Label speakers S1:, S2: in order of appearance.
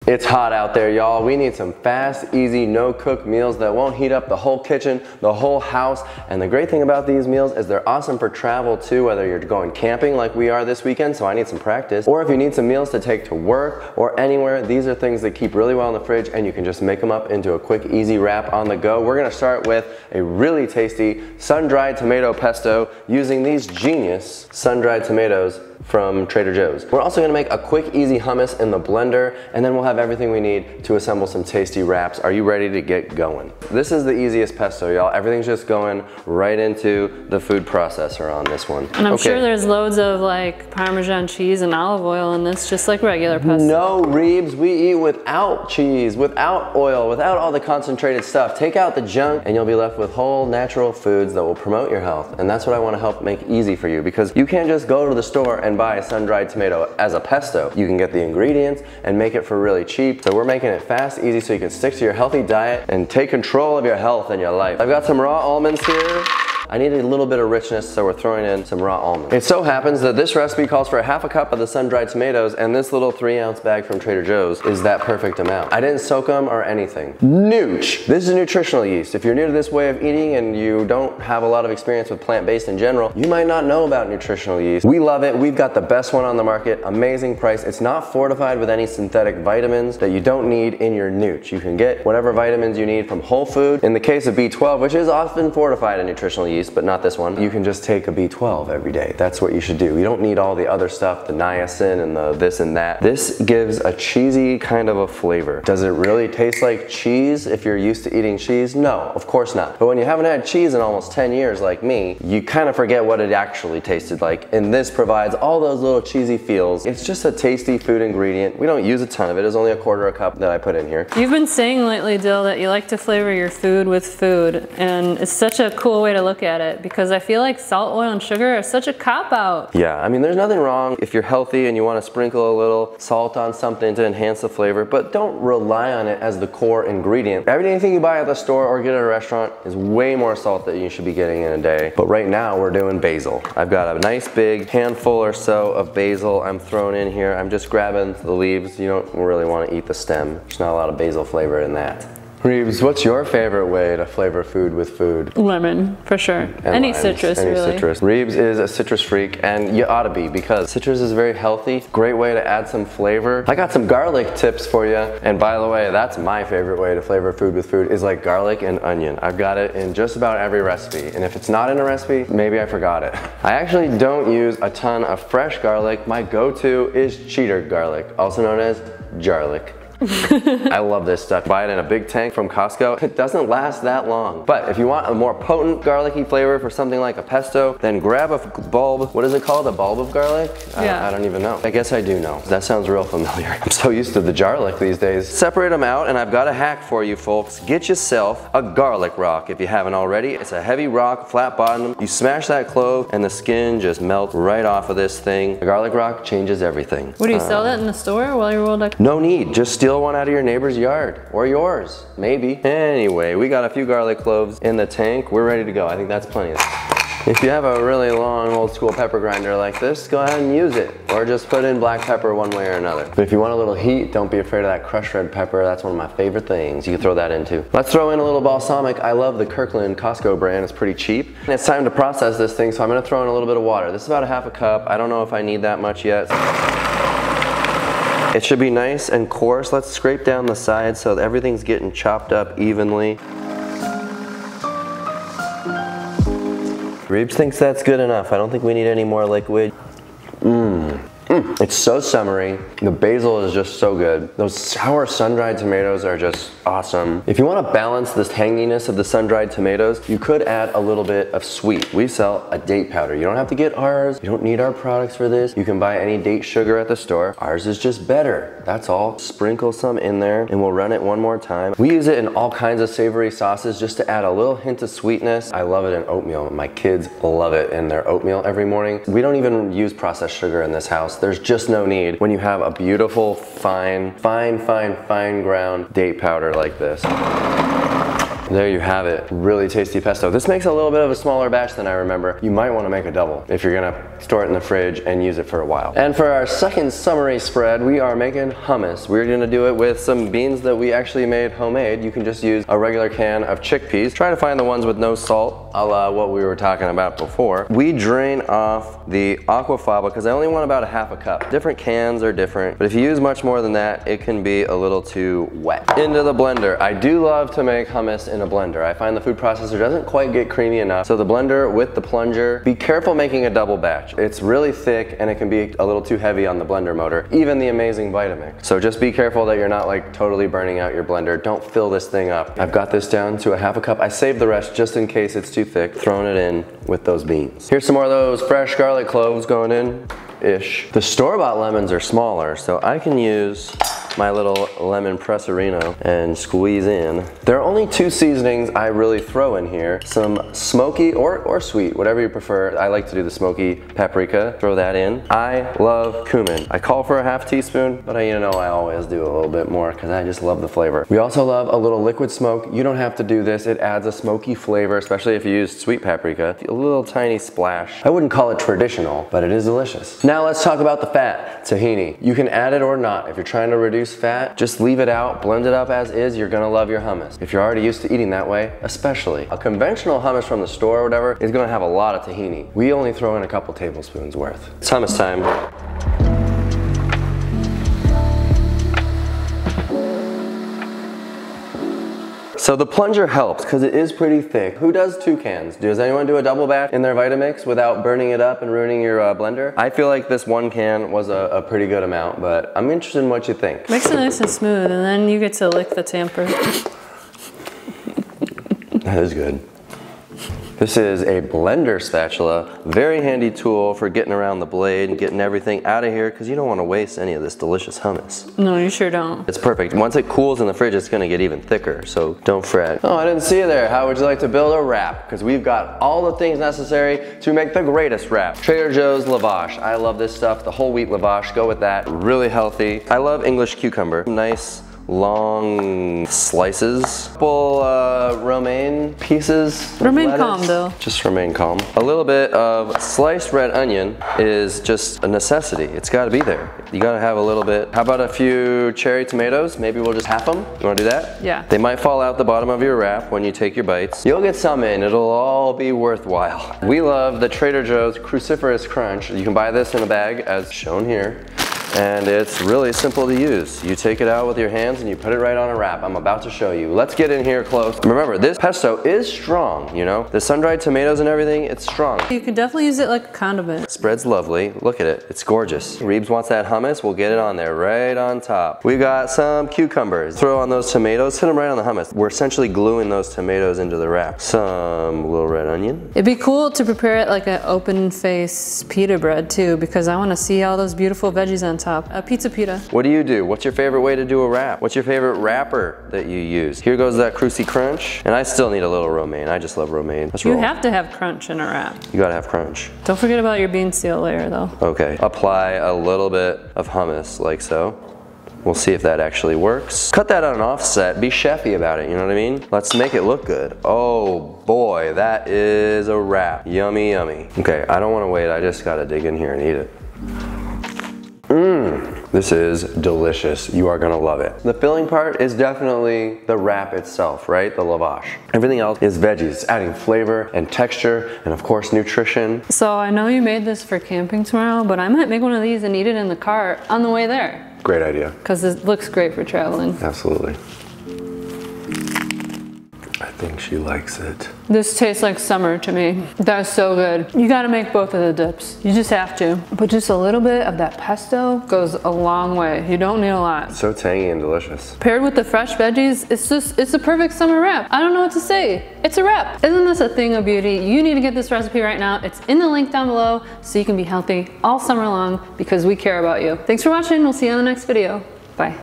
S1: It's hot out there, y'all. We need some fast, easy, no-cook meals that won't heat up the whole kitchen, the whole house. And the great thing about these meals is they're awesome for travel too, whether you're going camping like we are this weekend, so I need some practice, or if you need some meals to take to work or anywhere. These are things that keep really well in the fridge and you can just make them up into a quick, easy wrap on the go. We're gonna start with a really tasty sun-dried tomato pesto using these genius sun-dried tomatoes from Trader Joe's. We're also gonna make a quick, easy hummus in the blender, and then we'll have everything we need to assemble some tasty wraps. Are you ready to get going? This is the easiest pesto, y'all. Everything's just going right into the food processor on this one.
S2: And I'm sure there's loads of like Parmesan cheese and olive oil in this, just like regular pesto.
S1: No, Reebs, we eat without cheese, without oil, without all the concentrated stuff. Take out the junk and you'll be left with whole, natural foods that will promote your health. And that's what I wanna help make easy for you, because you can't just go to the store and buy a sun-dried tomato as a pesto. You can get the ingredients and make it for really cheap. So we're making it fast, easy, so you can stick to your healthy diet and take control of your health and your life. I've got some raw almonds here. I need a little bit of richness, so we're throwing in some raw almonds. It so happens that this recipe calls for ½ cup of the sun-dried tomatoes, and this little 3-ounce bag from Trader Joe's is that perfect amount. I didn't soak them or anything. Nooch! This is nutritional yeast. If you're new to this way of eating and you don't have a lot of experience with plant-based in general, you might not know about nutritional yeast. We love it. We've got the best one on the market. Amazing price. It's not fortified with any synthetic vitamins that you don't need in your nooch. You can get whatever vitamins you need from whole food. In the case of B12, which is often fortified in nutritional yeast, but not this one, you can just take a B12 every day. That's what you should do. You don't need all the other stuff, the niacin and the this and that. This gives a cheesy kind of a flavor. Does it really taste like cheese if you're used to eating cheese? No, of course not. But when you haven't had cheese in almost 10 years like me, you kind of forget what it actually tasted like. And this provides all those little cheesy feels. It's just a tasty food ingredient. We don't use a ton of it. It's only a cup that I put in here.
S2: You've been saying lately, Dill, that you like to flavor your food with food, and it's such a cool way to look at it, because I feel like salt, oil, and sugar are such a cop-out.
S1: Yeah, I mean, there's nothing wrong if you're healthy and you want to sprinkle a little salt on something to enhance the flavor, but don't rely on it as the core ingredient. Everything you buy at the store or get at a restaurant is way more salt that you should be getting in a day. But right now, we're doing basil. I've got a nice big handful or so of basil I'm throwing in here. I'm just grabbing the leaves. You don't really want to eat the stem. There's not a lot of basil flavor in that. Reeves, what's your favorite way to flavor food with food?
S2: Lemon, for sure. Any citrus, really.
S1: Citrus. Reeves is a citrus freak, and you ought to be, because citrus is very healthy. Great way to add some flavor. I got some garlic tips for you, and by the way, that's my favorite way to flavor food with food, is like garlic and onion. I've got it in just about every recipe, and if it's not in a recipe, maybe I forgot it. I actually don't use a ton of fresh garlic. My go-to is cheater garlic, also known as jarlic. I love this stuff. Buy it in a big tank from Costco. It doesn't last that long. But if you want a more potent garlicky flavor for something like a pesto, then grab a bulb. What is it called? A bulb of garlic?
S2: Yeah.
S1: I don't even know. I guess I do know. That sounds real familiar. I'm so used to the jarlic these days. Separate them out, and I've got a hack for you folks. Get yourself a garlic rock if you haven't already. It's a heavy rock, flat bottom. You smash that clove and the skin just melts right off of this thing. A garlic rock changes everything.
S2: Would you sell that in the store while you're World X?
S1: No need. Just steal one out of your neighbor's yard, or yours, maybe. Anyway, we got a few garlic cloves in the tank. We're ready to go. I think that's plenty. If you have a really long old school pepper grinder like this, go ahead and use it, or just put in black pepper one way or another. But if you want a little heat, don't be afraid of that crushed red pepper. That's one of my favorite things. You can throw that in too. Let's throw in a little balsamic. I love the Kirkland Costco brand. It's pretty cheap. And it's time to process this thing, so I'm gonna throw in a little bit of water. This is about ½ cup. I don't know if I need that much yet. It should be nice and coarse. Let's scrape down the sides so that everything's getting chopped up evenly. Reeves thinks that's good enough. I don't think we need any more liquid. It's so summery. The basil is just so good. Those sour sun-dried tomatoes are just awesome. If you want to balance this tanginess of the sun-dried tomatoes, you could add a little bit of sweet. We sell a date powder. You don't have to get ours. You don't need our products for this. You can buy any date sugar at the store. Ours is just better. That's all. Sprinkle some in there, and we'll run it one more time. We use it in all kinds of savory sauces just to add a little hint of sweetness. I love it in oatmeal. My kids love it in their oatmeal every morning. We don't even use processed sugar in this house. There's just no need when you have a beautiful, fine ground date powder like this. There you have it. Really tasty pesto. This makes a little bit of a smaller batch than I remember. You might want to make a double if you're gonna store it in the fridge, and use it for a while. And for our second summery spread, we are making hummus. We're gonna do it with some beans that we actually made homemade. You can just use a regular can of chickpeas. Try to find the ones with no salt, a la what we were talking about before. We drain off the aquafaba because I only want about a half a cup. Different cans are different, but if you use much more than that, it can be a little too wet. Into the blender. I do love to make hummus in a blender. I find the food processor doesn't quite get creamy enough, so the blender with the plunger. Be careful making a double batch. It's really thick and it can be a little too heavy on the blender motor, even the amazing Vitamix. So just be careful that you're not like totally burning out your blender. Don't fill this thing up. I've got this down to a half a cup. I saved the rest just in case it's too thick, throwing it in with those beans. Here's some more of those fresh garlic cloves going in-ish. The store-bought lemons are smaller, so I can use my little lemon pressarino and squeeze in. There are only two seasonings I really throw in here. Some smoky or sweet, whatever you prefer. I like to do the smoky paprika, throw that in. I love cumin. I call for a half teaspoon, but I always do a little bit more because I just love the flavor. We also love a little liquid smoke. You don't have to do this. It adds a smoky flavor, especially if you use sweet paprika. A little tiny splash. I wouldn't call it traditional, but it is delicious. Now let's talk about the fat, tahini. You can add it or not. If you're trying to reduce fat, just leave it out, blend it up as is, you're gonna love your hummus. If you're already used to eating that way, especially. A conventional hummus from the store or whatever is gonna have a lot of tahini. We only throw in a couple tablespoons worth. It's hummus time. So the plunger helps because it is pretty thick. Who does 2 cans? Does anyone do a double batch in their Vitamix without burning it up and ruining your blender? I feel like this 1 can was a pretty good amount, but I'm interested in what you think.
S2: Makes it nice and smooth, and then you get to lick the tamper.
S1: That is good. This is a blender spatula, very handy tool for getting around the blade and getting everything out of here because you don't want to waste any of this delicious hummus.
S2: No, you sure don't.
S1: It's perfect. Once it cools in the fridge, it's going to get even thicker, so don't fret. Oh, I didn't see you there. How would you like to build a wrap? Because we've got all the things necessary to make the greatest wrap. Trader Joe's lavash. I love this stuff. The whole wheat lavash. Go with that. Really healthy. I love English cucumber. Nice long slices. Couple romaine pieces.
S2: Remain calm, Bill.
S1: Just remain calm. A little bit of sliced red onion is just a necessity. It's got to be there. You got to have a little bit. How about a few cherry tomatoes? Maybe we'll just half them. You want to do that?
S2: Yeah.
S1: They might fall out the bottom of your wrap when you take your bites. You'll get some in. It'll all be worthwhile. We love the Trader Joe's Cruciferous Crunch. You can buy this in a bag as shown here. And it's really simple to use. You take it out with your hands and you put it right on a wrap. I'm about to show you. Let's get in here close. Remember, this pesto is strong, you know? The sun-dried tomatoes and everything, it's strong.
S2: You can definitely use it like a condiment.
S1: Spread's lovely. Look at it. It's gorgeous. Reebs wants that hummus. We'll get it on there right on top. We've got some cucumbers. Throw on those tomatoes. Hit them right on the hummus. We're essentially gluing those tomatoes into the wrap. Some little red onion.
S2: It'd be cool to prepare it like an open face pita bread too, because I want to see all those beautiful veggies on top. A pizza pita.
S1: What do you do? What's your favorite way to do a wrap? What's your favorite wrapper that you use? Here goes that Cruci Crunch. And I still need a little romaine. I just love romaine. Let's roll.
S2: You have to have crunch in a wrap.
S1: You gotta have crunch.
S2: Don't forget about your bean seal layer though.
S1: Okay. Apply a little bit of hummus like so. We'll see if that actually works. Cut that on an offset. Be chefy about it, you know what I mean? Let's make it look good. Oh boy, that is a wrap. Yummy, yummy. Okay, I don't want to wait. I just gotta dig in here and eat it. This is delicious. You are gonna love it. The filling part is definitely the wrap itself, right? The lavash. Everything else is veggies, adding flavor and texture and of course nutrition.
S2: So I know you made this for camping tomorrow, but I might make one of these and eat it in the car on the way there.
S1: Great idea.
S2: Because it looks great for traveling.
S1: Absolutely. I think she likes it.
S2: This tastes like summer to me. That's so good. You gotta make both of the dips. You just have to. But just a little bit of that pesto goes a long way. You don't need a lot.
S1: So tangy and delicious.
S2: Paired with the fresh veggies, it's a perfect summer wrap. I don't know what to say. It's a wrap. Isn't this a thing of beauty? You need to get this recipe right now. It's in the link down below so you can be healthy all summer long because we care about you. Thanks for watching. We'll see you on the next video. Bye.